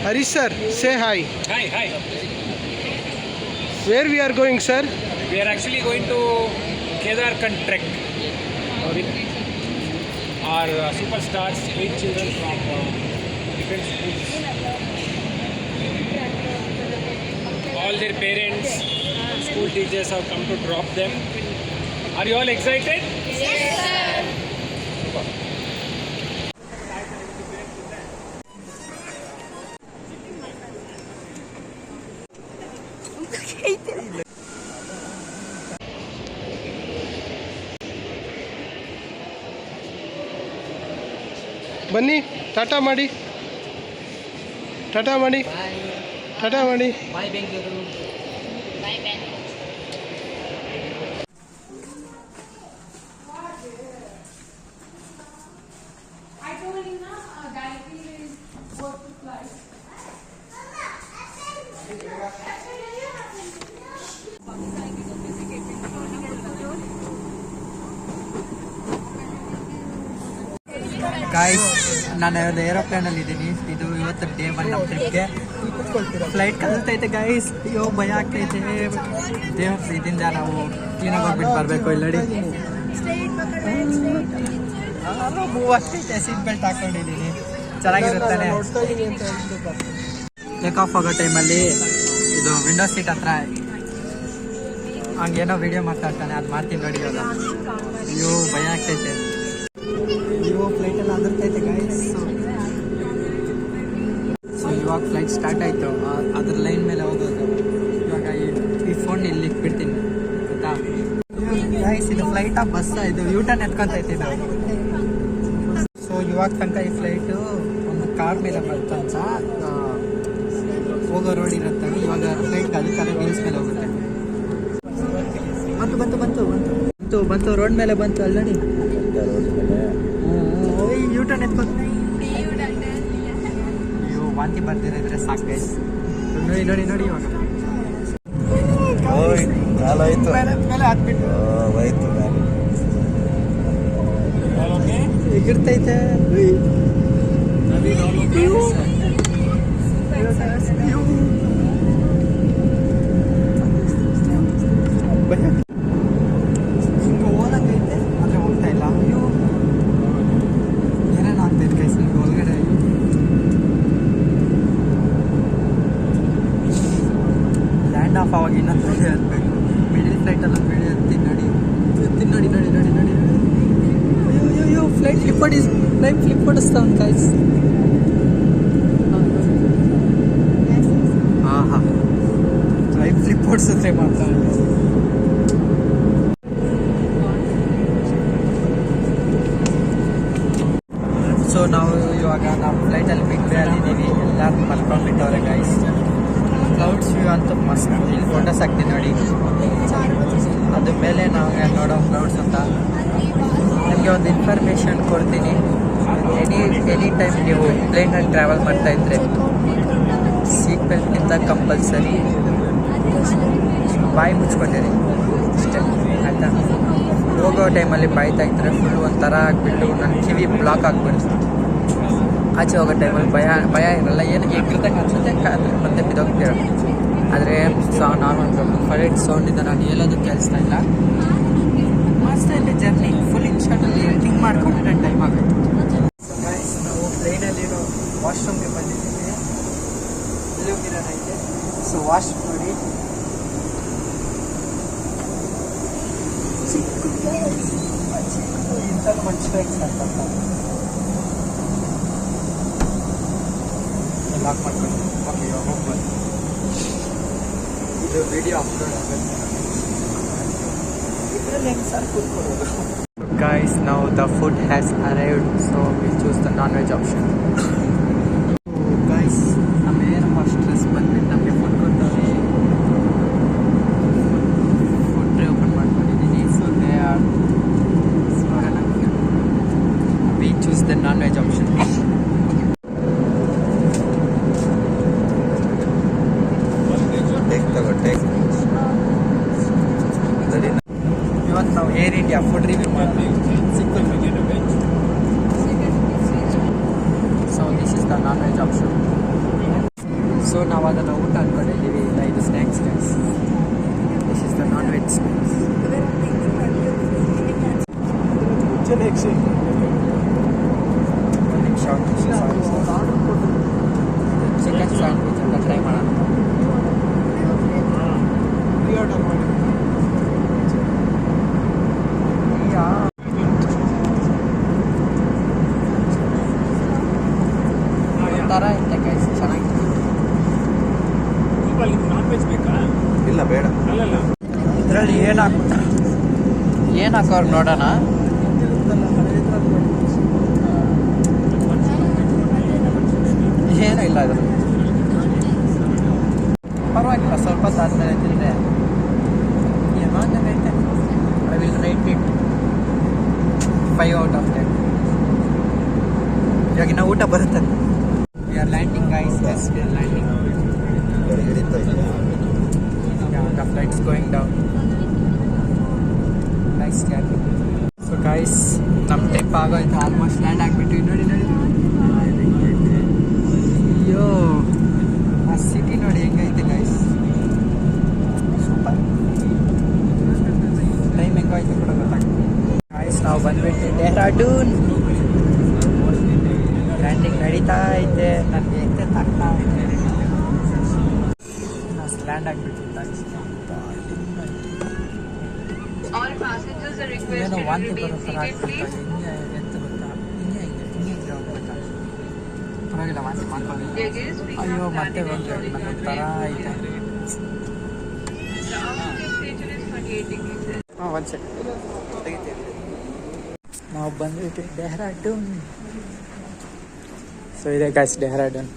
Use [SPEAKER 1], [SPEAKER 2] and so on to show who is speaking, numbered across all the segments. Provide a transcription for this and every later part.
[SPEAKER 1] Harish sir, say hi.
[SPEAKER 2] Hi.
[SPEAKER 1] Where we are going, sir?
[SPEAKER 2] We are actually going to Kedarkand trek with our superstars, 8 children from different schools. All their parents, school teachers have come to drop them. Are you all excited?
[SPEAKER 3] Yes, sir.
[SPEAKER 1] ಬನ್ನಿ ಟಾಟಾ ಮಾಡಿ ಟಾಟಾ ಮಾಡಿ ಟಾಟಾ ಮಾಡಿ.
[SPEAKER 3] Bye, Bengaluru. Bye, Bengaluru. I told you now, Gayatri will go to class.
[SPEAKER 4] Guys, ನಾನು ಏರೋಪ್ಲೇನಲ್ಲಿ ಇದ್ದೀನಿ. ಇದು ಇವತ್ತು day 1 ನಮ್ಮ ಟ್ರಿಪ್ಗೆ. ಫ್ಲೈಟ್ ಕಲಿತೈತೆ ಗಾಯ್ಸ್. ಅಯ್ಯೋ ಭಯ ಆಗ್ತೈತೆ. ದೇವ್ರ ಪ್ರೀತಿಯಿಂದ ನಾವು ಕ್ಲೀನಾಗಿ ಹೋಗ್ಬಿಟ್ಟು ಬರಬೇಕು. ಇಲ್ಲಿ ನೋಡಿ ಮೂವ್ ಆಗ್ತೈತೆ. ಸೀಟ್ ಬೆಲ್ಟ್ ಹಾಕೊಂಡಿದ್ದೀನಿ. ಚೆನ್ನಾಗಿರುತ್ತಾನೆ. ಟೇಕ್ ಆಫ್ ಆಗೋ ಟೈಮಲ್ಲಿ ಇದು ವಿಂಡೋ ಸೀಟ್ ಹತ್ರ ಹಂಗೇನೋ ವಿಡಿಯೋ ಮಾತಾಡ್ತಾನೆ. ಅದು ಮಾಡ್ತೀನಿ ನೋಡಿ ಇವಾಗ. ಅಯ್ಯೋ ಭಯ ಆಗ್ತೈತೆ. ಅಯ್ಯೋ ಫ್ಲೈಟೆಲ್ಲ ಅದರ್ತೈತೆ ಗಾಯ್ಸ್. ಸೊ ಇವಾಗ ಫ್ಲೈಟ್ ಸ್ಟಾರ್ಟ್ ಆಯಿತು. ಅದ್ರ ಲೈನ್ ಮೇಲೆ ಹೋಗೋದು. ಇವಾಗ ಈ ಫೋನ್ ಇಲ್ಲಿ ಇಟ್ಬಿಡ್ತೀನಿ ಗೊತ್ತಾ ಗಾಯ್ಸ್. ಇದು ಫ್ಲೈಟಾ ಬಸ್ಸಾ? ಇದು ಯೂಟರ್ನ್ ಎತ್ಕೊಂತೈತೆ ಇದು. ಸೊ ಇವಾಗ ತನಕ ಈ ಫ್ಲೈಟು ಒಂದು ಕಾರ್ ಮೇಲೆ ಬರ್ತಂತ ಹೋಗೋ ರೋಡ್ ಇರುತ್ತೆ. ಇವಾಗ ಫ್ಲೈಟ್ ಅದಕ್ಕಾದ ವೀಲ್ಸ್ ಮೇಲೆ ಹೋಗುತ್ತೆ. ಬಂತು ರೋಡ್ ಮೇಲೆ ಬಂತು. ಅಲ್ಲಿ ನೋಡಿ ಯೂಟರ್ನ್ ಎತ್ಕೊಂಡು. ಅಯ್ಯೋ ವಾಂತಿ ಬರ್ದಿರಿದ್ರೆ ಸಾಕು ಗೈಸ್. ನೋಡಿ ಇವಾಗ ಮೇಲೆ ಹಾಕ್ಬಿಟ್ಟು ಎಗಿರ್ತೈತೆ. ಓದಂಗೈತೆ ಆದರೆ ಹೋಗ್ತಾ ಇಲ್ಲ. ಅಯ್ಯೋ ಏನೇನು ಆಗ್ತೈತೆ ಗೈಸ್ ನಿಮ್ಗೆ ಒಳಗಡೆ. ಲ್ಯಾಂಡ್ ಆಫ್ ಆವಾಗ ಇನ್ನೊಂದು ಬೆಳೆ ಹತ್ಬೇಕು. ಮಿಡಿಲ್ ಫ್ಲೈಟಲ್ಲಿ ಒಂದು ಬೆಳೆ ಹತ್ತೀನಿ ನೋಡಿ. ಅಯ್ಯೋ ಫ್ಲೈಟ್ ಫ್ಲಿಪ್ ಹೊಡಿಸ್ತಾ ಒಂದು ಗೈಸ್. ಹಾಂ ಫ್ಲೈಟ್ ಫ್ಲಿಪ್ ಹೊಡಿಸಿದ್ರೆ ಮಾತ್ರ. ಸೊ ನಾವು ಇವಾಗ ನಾವು ಫ್ಲೈಟಲ್ಲಿ ಬಿಗ್ ಬೇ ಅಲ್ಲಿದ್ದೀವಿ. ಎಲ್ಲರೂ ಮಲ್ಕೊಂಡ್ಬಿಟ್ಟವ್ರೆ ಗೈಸ್. ಕ್ಲೌಡ್ಸ್ ವ್ಯೂ ಅಂತೂ ಮಸ್ತ್. ಇಲ್ಲಿ ಫೋಟೋಸ್ ಹಾಕ್ತೀನಿ ನೋಡಿ. ಅದ್ರ ಮೇಲೆ ನಾವು ನೋಡೋ ಕ್ಲೌಡ್ಸ್ ಅಂತ. ನಿಮಗೆ ಒಂದು ಇನ್ಫಾರ್ಮೇಷನ್ ಕೊಡ್ತೀನಿ. ಎನಿ ಟೈಮ್ ನೀವು ಪ್ಲೇನಲ್ಲಿ ಟ್ರಾವೆಲ್ ಮಾಡ್ತಾಯಿದ್ರೆ ಸೀಟ್ ಬೆಲ್ಟ್ಗಿಂತ ಕಂಪಲ್ಸರಿ ಬಾಯಿ ಮುಚ್ಕೊಂಡಿರಿ ಅಷ್ಟೇ ಆಯಿತಾ. ಹೋಗೋ ಟೈಮಲ್ಲಿ ಬಾಯಿ ತೆಗೆದ್ರೆ ಫುಲ್ ಒಂಥರ ಆಗಿಬಿಟ್ಟು ನನ್ನ ಕಿವಿ ಬ್ಲಾಕ್ ಆಗಿಬಿಡ್ತು. ಆಚೆ ಹೋಗೋ ಟೈಮಲ್ಲಿ ಭಯ ಇರಲ್ಲ. ಏನು ಎಗ್ರದಂಗೆ ಅನ್ಸುತ್ತೆ. ಮತ್ತೆ ಬಿದ್ದೋಗ್ತೀರ. ಆದರೆ ನಾರ್ಮಲ್ ಫ್ಲೈಟ್ ಸೌಂಡಿಂದ ನಾನು ಹೇಳೋದು ಕೇಳಿಸ್ತಾ ಇಲ್ಲ. ಮಸ್ತ್ ಇಲ್ಲಿ ಜರ್ನಿ. ಫುಲ್ ಇನ್ಸ್ಟಾಟಲ್ಲಿ ಎಡಿಟಿಂಗ್ ಮಾಡ್ಕೊಂಡ್ರೆ ಟೈಮ್ ಆಗುತ್ತೆ. ನಾವು ಪ್ಲೇನಲ್ಲಿರೋ ವಾಶ್ರೂಮ್ಗೆ ಬಂದಿದ್ದೀವಿ. ಇಲ್ಲಿ ಹೋಗಿರೋಣ ಐತೆ. ಸೊ ವಾಶ್ರೂಮ್ ನೋಡಿ ಇಂಥ ಮನುಷ್ಯರಾಗಿ ಸಾಕಂತ ಲಾಕ್ ಮಾಡ್ಕೊಂಡು ಓಕೆ ಇವಾಗ ಹೋಗ್ಬೋದು. ಇದು ವಿಡಿಯೋ ಅಪ್ಲೋಡ್ ಆಗುತ್ತೆ. ಇದರಲ್ಲಿ ಹೆಂಗೆ sir ಕೂತ್ಕೊಳ್ಳೋದು. Guys, now the food has arrived, so we choose the non-veg option. Guys, ನಮ್ಮೇನು ಸ್ಟ್ರೆಸ್ ಬಂದ್ಬಿಟ್ಟು ನಮಗೆ ಫುಡ್ ಕೊಡ್ತಾರೆ. ಫುಡ್ ಟ್ರೇ ಓಪನ್ ಮಾಡ್ಕೊಂಡಿದ್ದೀನಿ. So they are we choose the non-veg option. ನಾವು ಏರ್ ಇಂಡಿಯಾ ಫುಡ್ ರಿವ್ಯೂ ಮಾಡೋಣ. So this is the non veg option. So ನಾವು ಅದನ್ನು ಊಟ ಅಂದ್ಕೊಂಡಿದ್ದೀವಿ, ಇಲ್ಲ ಇದು snacks guys. This is the non veg snacks. ಒಂದು ನಿಮಿಷ ಚಿಕನ್ ಸ್ಯಾಂಡ್ವಿಚ್ ಅಂತ ಟ್ರೈ ಮಾಡೋಣ.
[SPEAKER 1] ಆರ್ಡರ್ ಮಾಡಿ.
[SPEAKER 4] ಒಂಥರ ಐತೆ ಗೈಸ್, ಚೆನ್ನಾಗಿದೆ.
[SPEAKER 2] ನಾನ್ ವೆಜ್ ಬೇಕಾ?
[SPEAKER 1] ಇಲ್ಲ ಬೇಡ.
[SPEAKER 2] ಅಲ್ಲಲ್ಲ,
[SPEAKER 4] ಇದರಲ್ಲಿ ಏನು ಹಾಕೋರು ನೋಡೋಣ. ಏನೂ ಇಲ್ಲ ಇದು, ಪರವಾಗಿಲ್ಲ. ಸ್ವಲ್ಪ ಆದಮೇಲೆ ತಿಂದರೆ I will rate it 5 out of 10. ಇವಾಗಿನ ಊಟ ಬರುತ್ತೆ. We are landing guys. Yes, we are landing. The flight's going down. Nice landing. So guys, ನಮ್ಮ ಟೆಂಪ್ ಆಗೋಯ್ತು, ಆಲ್ಮೋಸ್ಟ್ ಲ್ಯಾಂಡ್ ಆಗಿಬಿಟ್ಟು. ನೋಡಿ ಅಯ್ಯೋ, ಆ ಸಿಟಿ ನೋಡಿ ಹೆಂಗೈತೆ ಗೈಸ್, ಸೂಪರ್. ಟೈಮ್ ಹೆಂಗಾಯ್ತು ಕೂಡ ಗೊತ್ತಾಗ್ತದೆ ಗೈಸ್. ನಾವು ಬಂದ್ಬಿಟ್ಟು ಡೆಹ್ರಾಡೂನ್. ಲ್ಯಾಂಡಿಂಗ್ ನಡೀತಾ ಐತೆ, ನನಗೆ ಆಗ್ತಾ ಐತೆ. ಲ್ಯಾಂಡ್ ಆಗಿಬಿಟ್ಟು
[SPEAKER 5] All passengers are
[SPEAKER 4] ಏನೋ
[SPEAKER 5] requested
[SPEAKER 4] ವಾಂತಿ
[SPEAKER 5] to
[SPEAKER 4] ಬರೋ
[SPEAKER 5] remain
[SPEAKER 4] ಥರ
[SPEAKER 5] seated,
[SPEAKER 4] ಆಗ್ತಿತ್ತು.
[SPEAKER 5] please.
[SPEAKER 4] ಎಂತ ಗೊತ್ತಾ, ಹಿಂಗೆ ಹೋಗ್ಬೇಕಾ, ಪರವಾಗಿಲ್ಲ, ವಾಂತಿ ಮಾಡ್ಕೊಳ್ಳಿ.
[SPEAKER 5] Luggage we
[SPEAKER 4] ಅಯ್ಯೋ,
[SPEAKER 5] have
[SPEAKER 4] ಮತ್ತೆ
[SPEAKER 5] landed
[SPEAKER 4] ಬಂದ್ರೆ
[SPEAKER 5] at
[SPEAKER 4] ನನಗೆ ಒಂಥರ ಐತೆ.
[SPEAKER 5] The oxygen station is 28 degrees.
[SPEAKER 4] ಹಾಂ, ಒಂದು ಸೆಕೆಂಡ್ ತೆಗಿತೀವಿ. ನಾವು ಬಂದ್ಬಿಟ್ಟು ಡೆಹ್ರಾಡೂನ್. ಸೊ ಇದೆ guys Dehradun.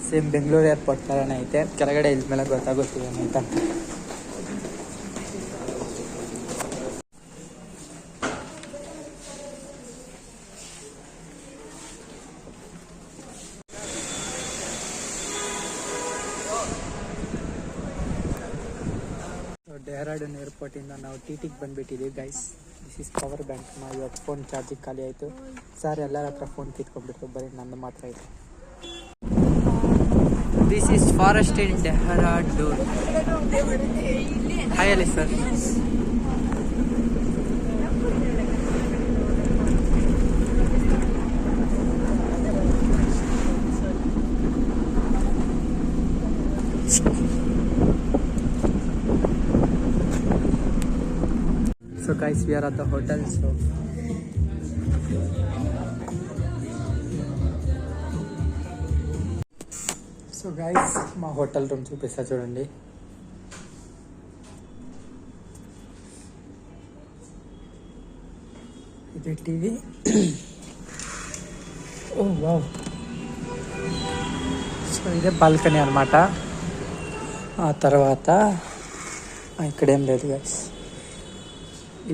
[SPEAKER 4] Same Bengaluru airport ಥರನೇ ಐತೆ. ಕೆಳಗಡೆ ಇಲ್ದ ಮೇಲೆ ಗೊತ್ತಾಗುತ್ತಿದೆ ಅಂತ. ಡೆಹ್ರಾಡೂನ್ ಏರ್ಪೋರ್ಟಿಂದ ನಾವು ಟಿಟಿಗೆ ಬಂದುಬಿಟ್ಟಿದ್ದೀವಿ guys. This is power bank. ನಾವು ಇವತ್ತು ಫೋನ್ ಚಾರ್ಜಿಗೆ ಖಾಲಿ ಆಯಿತು. ಸರ್ ಎಲ್ಲರ ಹತ್ರ ಫೋನ್ ಕಿತ್ಕೊಂಡ್ಬಿಟ್ರು, ಬರೀ ನಂದು ಮಾತ್ರ ಇದೆ. This is forest in Dehradun. Hi ಅಲ್ಲಿ sir. So guys, we are at the hotel. So guys, మా హోటల్ రూమ్ చూపిస్తా చూడండి. ఇది టీవీ. ఓ వావ్. సో ఇదే బాల్కనీ అన్నమాట. ఆ తర్వాత ఇక్కడేం లేదు గైస్.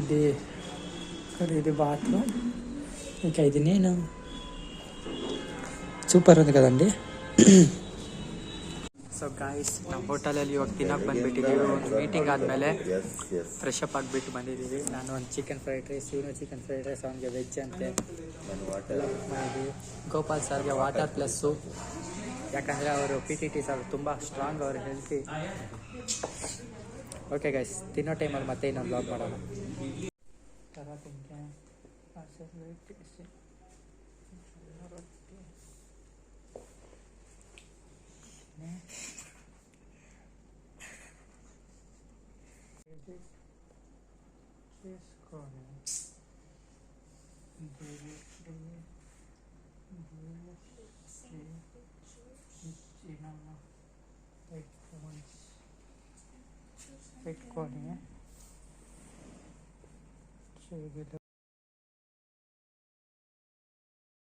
[SPEAKER 4] ఇది బాత్రూమ్. ఇక ఇది నేను. ಸೂಪರ್ ఉంది ಕదండి. ಸೊ ಗಾಯ್ಸ್, ನಾವು ಹೋಟೆಲಲ್ಲಿ ಇವಾಗ ತಿನ್ನೋಕೆ ಬಂದುಬಿಟ್ಟಿದ್ದೀವಿ. ಒಂದು ಮೀಟಿಂಗ್ ಆದಮೇಲೆ ಫ್ರೆಶ್ ಅಪ್ ಆಗಿಬಿಟ್ಟು ಬಂದಿದ್ದೀವಿ. ನಾನು ಒಂದು ಚಿಕನ್ ಫ್ರೈಡ್ ರೈಸ್, ಇವನು ಚಿಕನ್ ಫ್ರೈಡ್ ರೈಸ್, ಅವನಿಗೆ ವೆಜ್ ಅಂತೆ ಎಲ್ಲ ಬುಕ್ ಮಾಡಿದ್ವಿ. ಗೋಪಾಲ್ ಸರ್ಗೆ ವಾಟರ್ ಪ್ಲಸ್ ಸೂಪ್, ಯಾಕಂದರೆ ಅವರು PTT ಸರ್ ತುಂಬ ಸ್ಟ್ರಾಂಗ್, ಅವರು ಹೆಲ್ತಿ. ಓಕೆ ಗೈಸ್, ತಿನ್ನೋ ಟೈಮಲ್ಲಿ ಮತ್ತೆ ಇನ್ನೊಂದು ಬ್ಲಾಗ್ ಮಾಡೋಣ. పెట్టుకొని